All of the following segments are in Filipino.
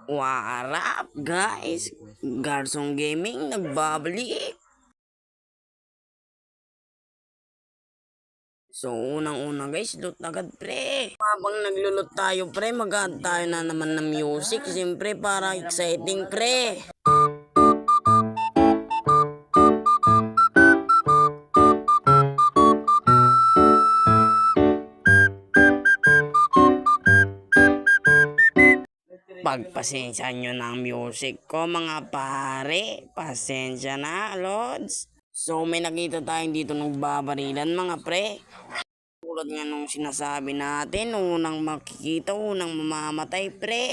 Warap guys, Garsong Gaming nagbabalik. So unang-una guys, loot agad pre. Habang naglulot tayo pre, mag-add tayo na naman ng music. Siyempre para exciting pre. Pagpasensya nyo ng music ko mga pare. Pasensya na, Lods. So may nakita tayong dito nagbabarilan mga pre. Tulad nga nung sinasabi natin, unang makikita, unang mamamatay pre.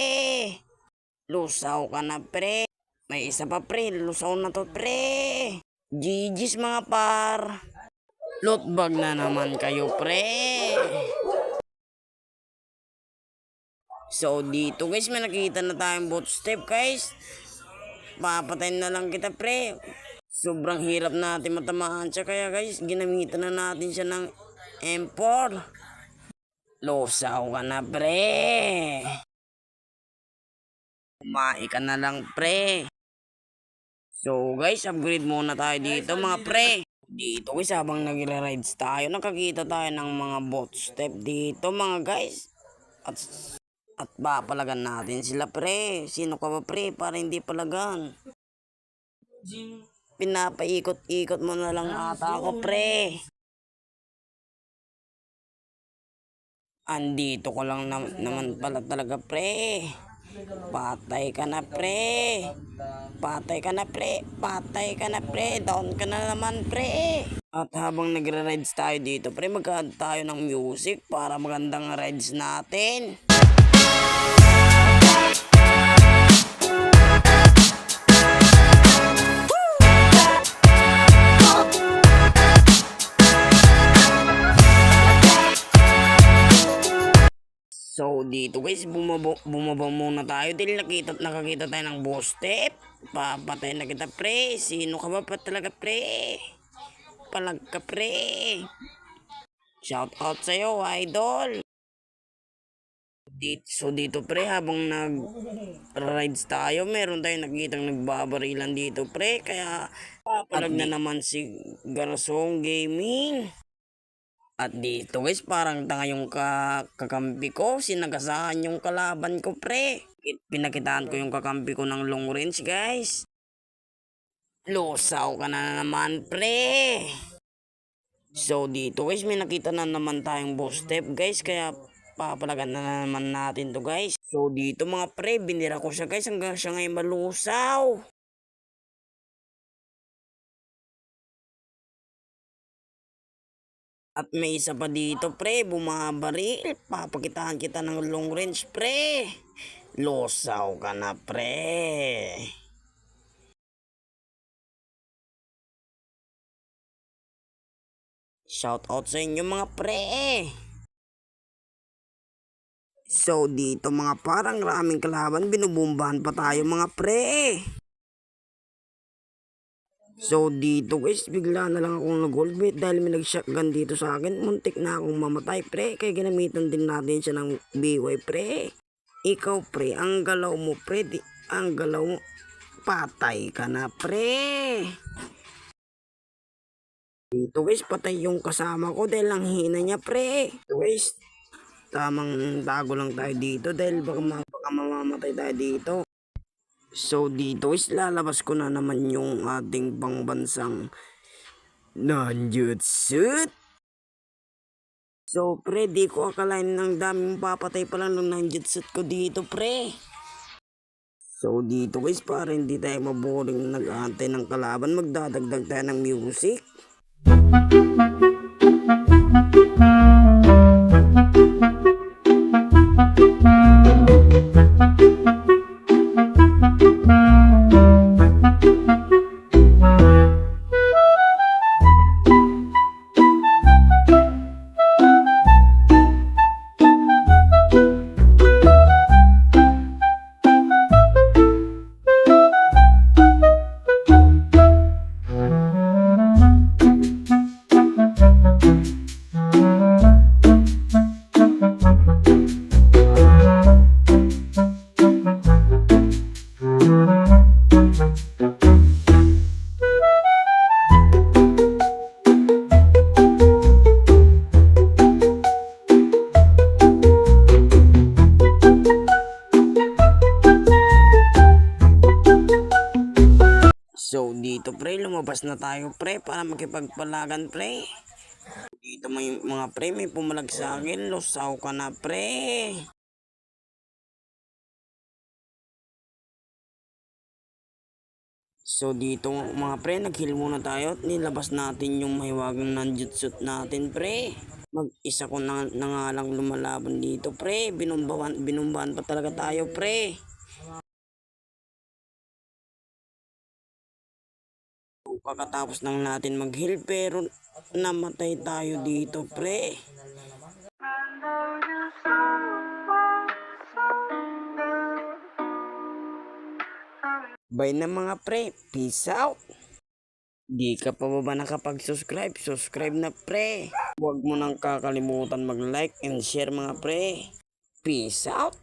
Lusaw ka na pre. May isa pa pre, lusaw na to pre. GG's mga par. Lootbag na naman kayo pre. So dito guys, may nakita na tayong bootstep guys. Papatayin na lang kita pre. Sobrang hirap natin matamaan siya, kaya guys ginamitan na natin siya ng M4. Losaw ka na pre. Kumain ka na lang pre. So guys, upgrade muna tayo dito mga pre. Dito guys, habang nagre-rides tayo, nakakita tayo ng mga bootstep dito mga guys. At papalagan natin sila pre. Sino ka ba pre para hindi palagan? Pinapaikot-ikot mo na lang ata ako pre. Andito ko lang naman pala talaga pre. Patay ka na pre. Patay ka na pre. Patay ka na pre. Down ka na naman pre. At habang nagre-rides tayo dito pre, mag-add tayo ng music para magandang rides natin. So dito guys, bumaba muna tayo dahil nakakita tayo ng boss step. Papatay na kita pre. Sino ka ba pa talaga pre? Palag ka pre. Shout out sa'yo idol. So dito pre, habang nag-rides tayo, meron tayong nakitang nagbabarilan dito pre. Kaya papalag na naman si Garsong Gaming. At dito guys, parang tanga yung kakampi ko. Sinagasahan yung kalaban ko pre. Pinakitaan ko yung kakampi ko ng long range guys. Lusaw ka na naman pre. So dito guys, may nakita na naman tayong boss step guys. Kaya papalagan na naman natin to guys. So dito mga pre, binira ko siya guys hanggang siya ngayon malusaw. At may isa pa dito pre, bumabaril. Papakitaan kita ng long range pre. Losaw ka na pre. Shout out sa inyo mga pre. So dito mga parang raming kalaban, binubumbahan pa tayo mga pre. So dito guys, bigla na lang akong nag-gold dahil may nag-shotgun dito sa akin. Muntik na akong mamatay pre, kaya ginamitan din natin siya ng BY pre. Ikaw pre, ang galaw mo pre, ang galaw mo, patay ka na pre. Dito guys, patay yung kasama ko dahil ang hina niya pre. Dito guys, tamang tago lang tayo dito dahil baka mamamatay tayo dito. So dito is lalabas ko na naman yung ating pangbansang nanjutsu. So pre, di ko akalain ng daming papatay pa lang ng nanjutsu ko dito pre. So dito guys, para hindi tayo maboring nag-aantay ng kalaban, magdadagdag tayo ng music. So dito pre, lumabas na tayo pre para makipagpalagan pre. Dito may mga pre, may pumalag sa akin, lusaw ka na pre. So dito mga pre, nag-heal muna tayo at nilabas natin yung mahiwagang nanjutsu natin pre. Mag-isa ko na nga lang lumalaban dito pre, binumbahan pa talaga tayo pre. Pagkatapos lang natin mag-heal pero namatay tayo dito pre. Bye na mga pre, peace out. Di ka pa ba nakapag-subscribe? Subscribe na pre. Huwag mo nang kakalimutan mag-like and share mga pre. Peace out.